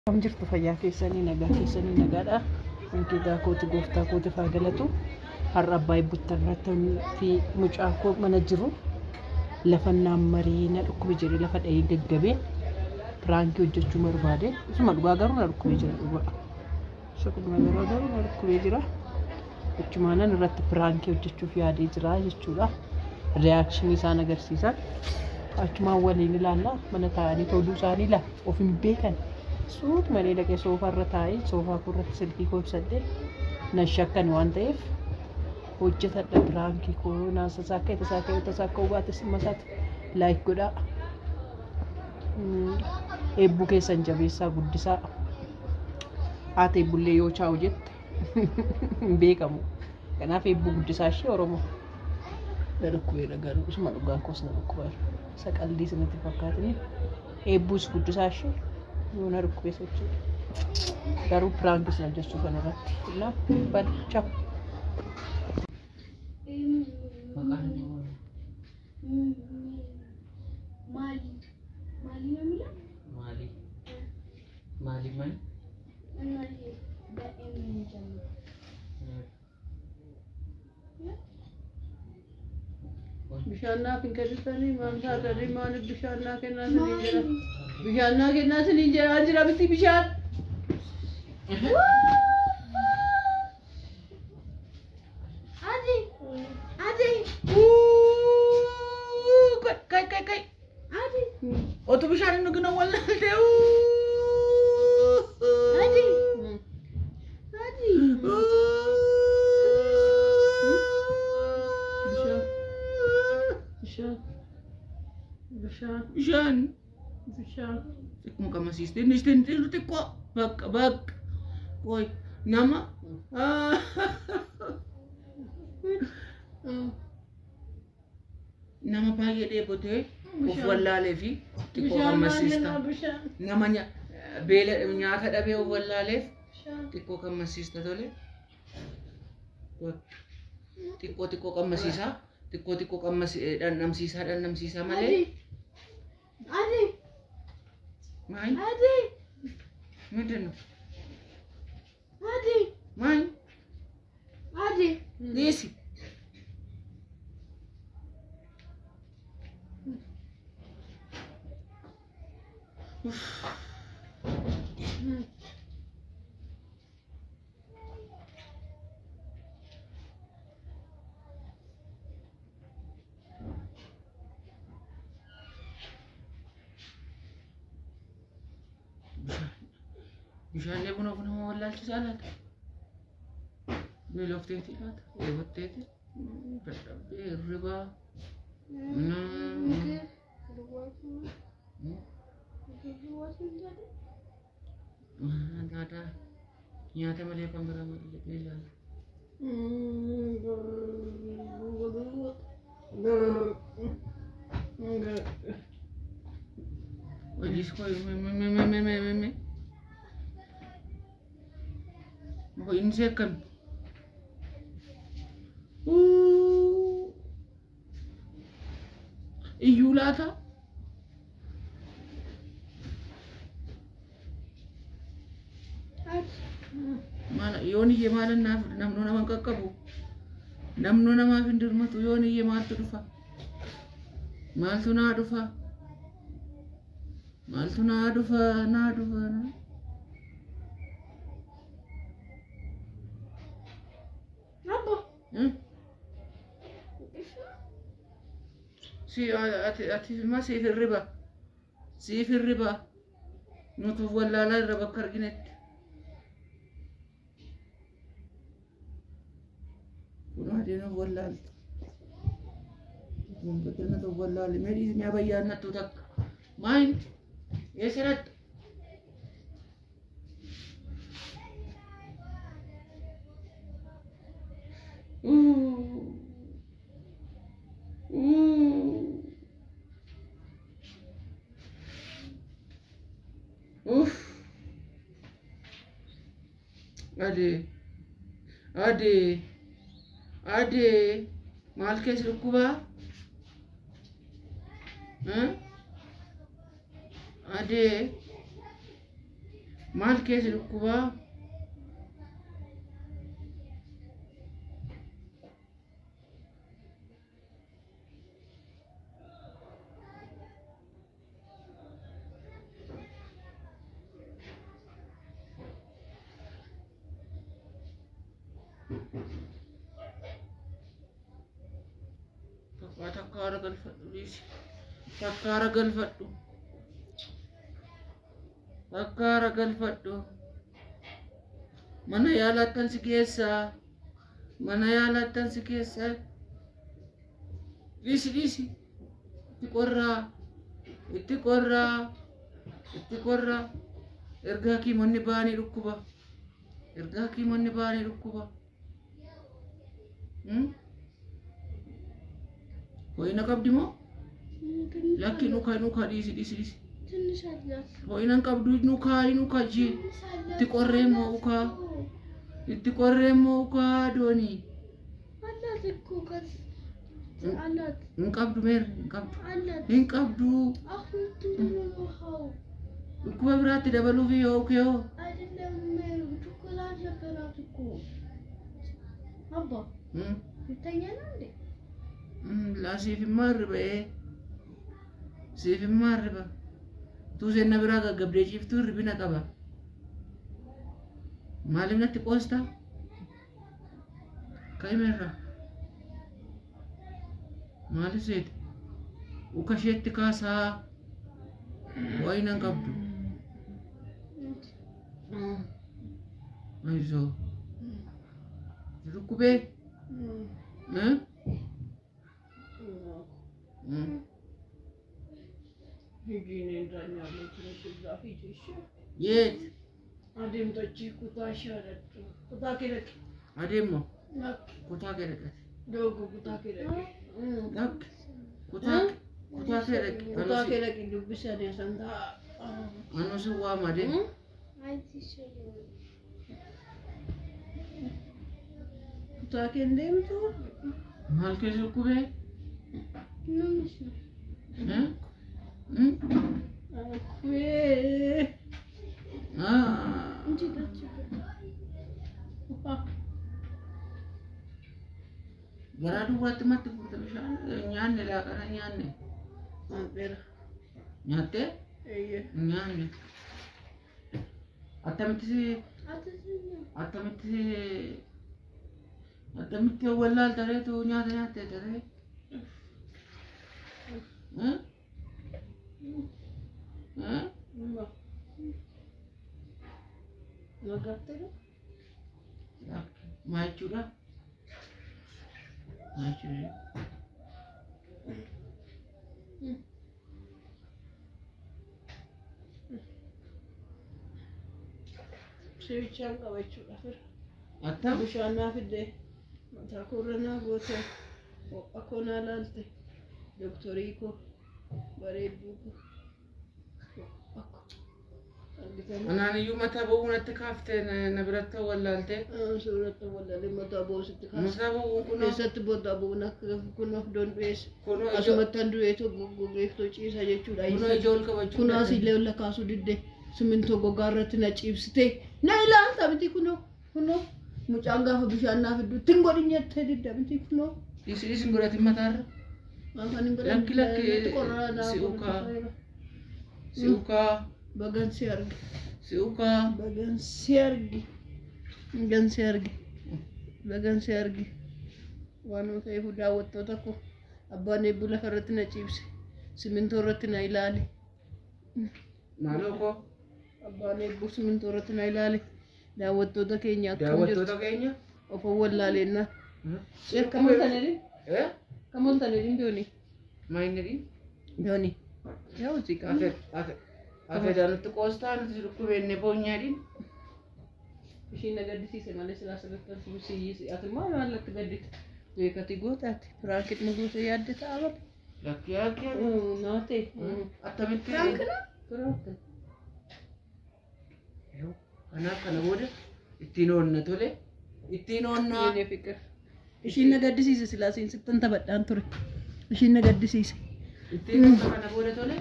Kam jirtu fayyaa keessanii nagaadha. Wanti kooti gooftaa kooti faagalatu har'a abbaa buttarratti fi mucaa koo mana jiru lafannaan marii na dhukkube jedhee lafa dha'ee gaggabee piraankii hojjechuu barbaade. Isuma dhugaa garuu na dhukkubee jira dhugaa. Shukuma garuu na dhukkubee jira. Achumaanan irratti piraankii hojjechuuf yaadee jira jechuudha. Reakshinii isaan agarsiisan. Achumaan waliin ilaalla mana taa'anii ta'uu isaanii la of hin beekan. Suut malee dhaqee soofaa irra taa'ee soofaa irratti silkii koo ibsadhee na shakkan waan ta'eef hojjetadha piraankii koo naasasaa akka itasaa akka hubaate simmasaati laayik godhaa. Eebbuu keessan jabeessaa guddisaa haati eebbullee yoo chaa'u jette hin beekamu. Kanaaf eebbuu guddisaa ishee Oromoo na dhukkubeedha garuu isuma dhugaan koos na dhukkubeera. Isa qaldii sanatti fakkaatanii eebbuus guddisaa ishee Yuna rukkubee socho'u. Garuu piraankii sana hojjechuu kana irratti ilaaf balcha. Bishaanaa fi kadhatanii maamsaa ta'ee maaliif bishaanaa kennaa sanii jira? Bishaanaa kennaa sanii jira biti bishaan. Kai. Otu bishaan inni gina wallaalte. Bishaan. Muka masih istirahat kok. Bak. Woi, nama. Nama pagi dia bodoh. Ufwalla levi. Tiko masih istirahat. Namanya bela nyata ada be ufwalla lev. Tiko masih istirahat oleh. Tiko masih sisa. Tiko masih dan enam sisa malih. Adi. Main. Adi. Meden. Adi. Main. Adi. Desi. Bishaan buna wallaalchi saalaati. Beelofteeti laata? Eebotteeti. Dadhabdee hirribaa. Nyaata malee kan biraa malee ilaala. Hojii koo Mau ini second. Iyulata. Mana yoni ye mana namno nama kakkabu. Namno nama findir matu yoni ye maltu dufa. Maltu na dufa. Na dufa. Si ati masih في الربا نطوف ولا لا الربا كرجنت ونادينا ولا ممكن نطوف ولا لمريض ما بيانا تودك ماين يسرت Ade, malkes rukuba, Ade, maal keessa dhukkubaa takkaara galfadhu dhiisi takkaara galfadhu takkaara galfadhu mana yaalaattan si keessaa mana yaalaattan si keessaa dhiisi itti qorraa erga hakiimonni baanii dhukkuba ho'ina qabdi moo lakki nuka dhiisi ho'ina qabdu nuka ishee itti qorree moo ukaa doonii hin qabdu meer hin qabdu dhukkuba biraatti dabaluufi yoo ukee la siif hin maarriba tuu seenna biraa gaggabdee ciiftuu hirribina qaba maaliif natti qoosta kaimerra maaliif seeti uka isheetti kaasaa ho'ina hin qabdu aisoo dhukkubee Yes. Adem tochi kuta sharat. Kuta kerek. Adem mo. Nak. Kuta kerek. Dogo kuta kerek. Nak. Kuta kerek. Kuta kerek itu bisa dia sanda. Anu suwa made. Kuta kendem tu. Mal ke sukube. No. Garadu buat mati putushan nyanne la kana nyanne. Mampir. Nyate? Iya. Nyanne. Atamiti wala tare tu nyate tare. Nagaptero? Maichura. Sevichan kavachura fir. Atta Bushana fide. Matakurana gote. Akona lalte. Doktoriko. Bareeduuko. Anaan iyyuu mataa bo'uun itti kaaftee na biratti wallaaltee. Suuratti wallaalee mataa bo'uu sitti kaafte. Mataa bo'uun kun keessatti booda bo'uun akka kunuuf dondu'ees. Asumatti handu'eetu goggeeftoo ciisa jechuudha. Kunoo ija ol qabachuu. Kunaas illee ol kaasuu didde simintoo gogaa irratti na ciibsite. Na ilaalta miti kunoo mucaan gaafa bishaan naaf iddoo ittiin godhin jettee didda miti kunoo. Isin godhatin mataarra. Lakki Bagansi argi. Siuka. Bagansi argi. Waanuma ta'eef daawwattoota koo abbaan eebbuu lafa irratti na ciibse. Simintoo irratti na ilaale. Maaloo koo? Abbaan eebbuu simintoo irratti na ilaale. Daawwattoota keenya akkam jirtu. Daawwattoota keenya? Ofoo wallaaleenna. Kamooltanidhi? Kamooltanidhi dooni? Maayinidhi? Dooni. Yaa uti qabe. Afeedhaan qoostaa nuti dhukkubenne boonyaadhin. Ishiin na gaddisiise malee silaa sagantaan si ati maal akka gaddite beekati gootaati firaankiit nu goota yaadde ta'a bale. Lakki naate. Attamitti Firaankiit. Kanaaf kana booda ittiin oonna tole. Ittiin oonnaa. Ishiin na gaddisiise silaa siin sittan taphadhaan ture. Ishiin na gaddisiise. Ittiin oonna kana booda tole.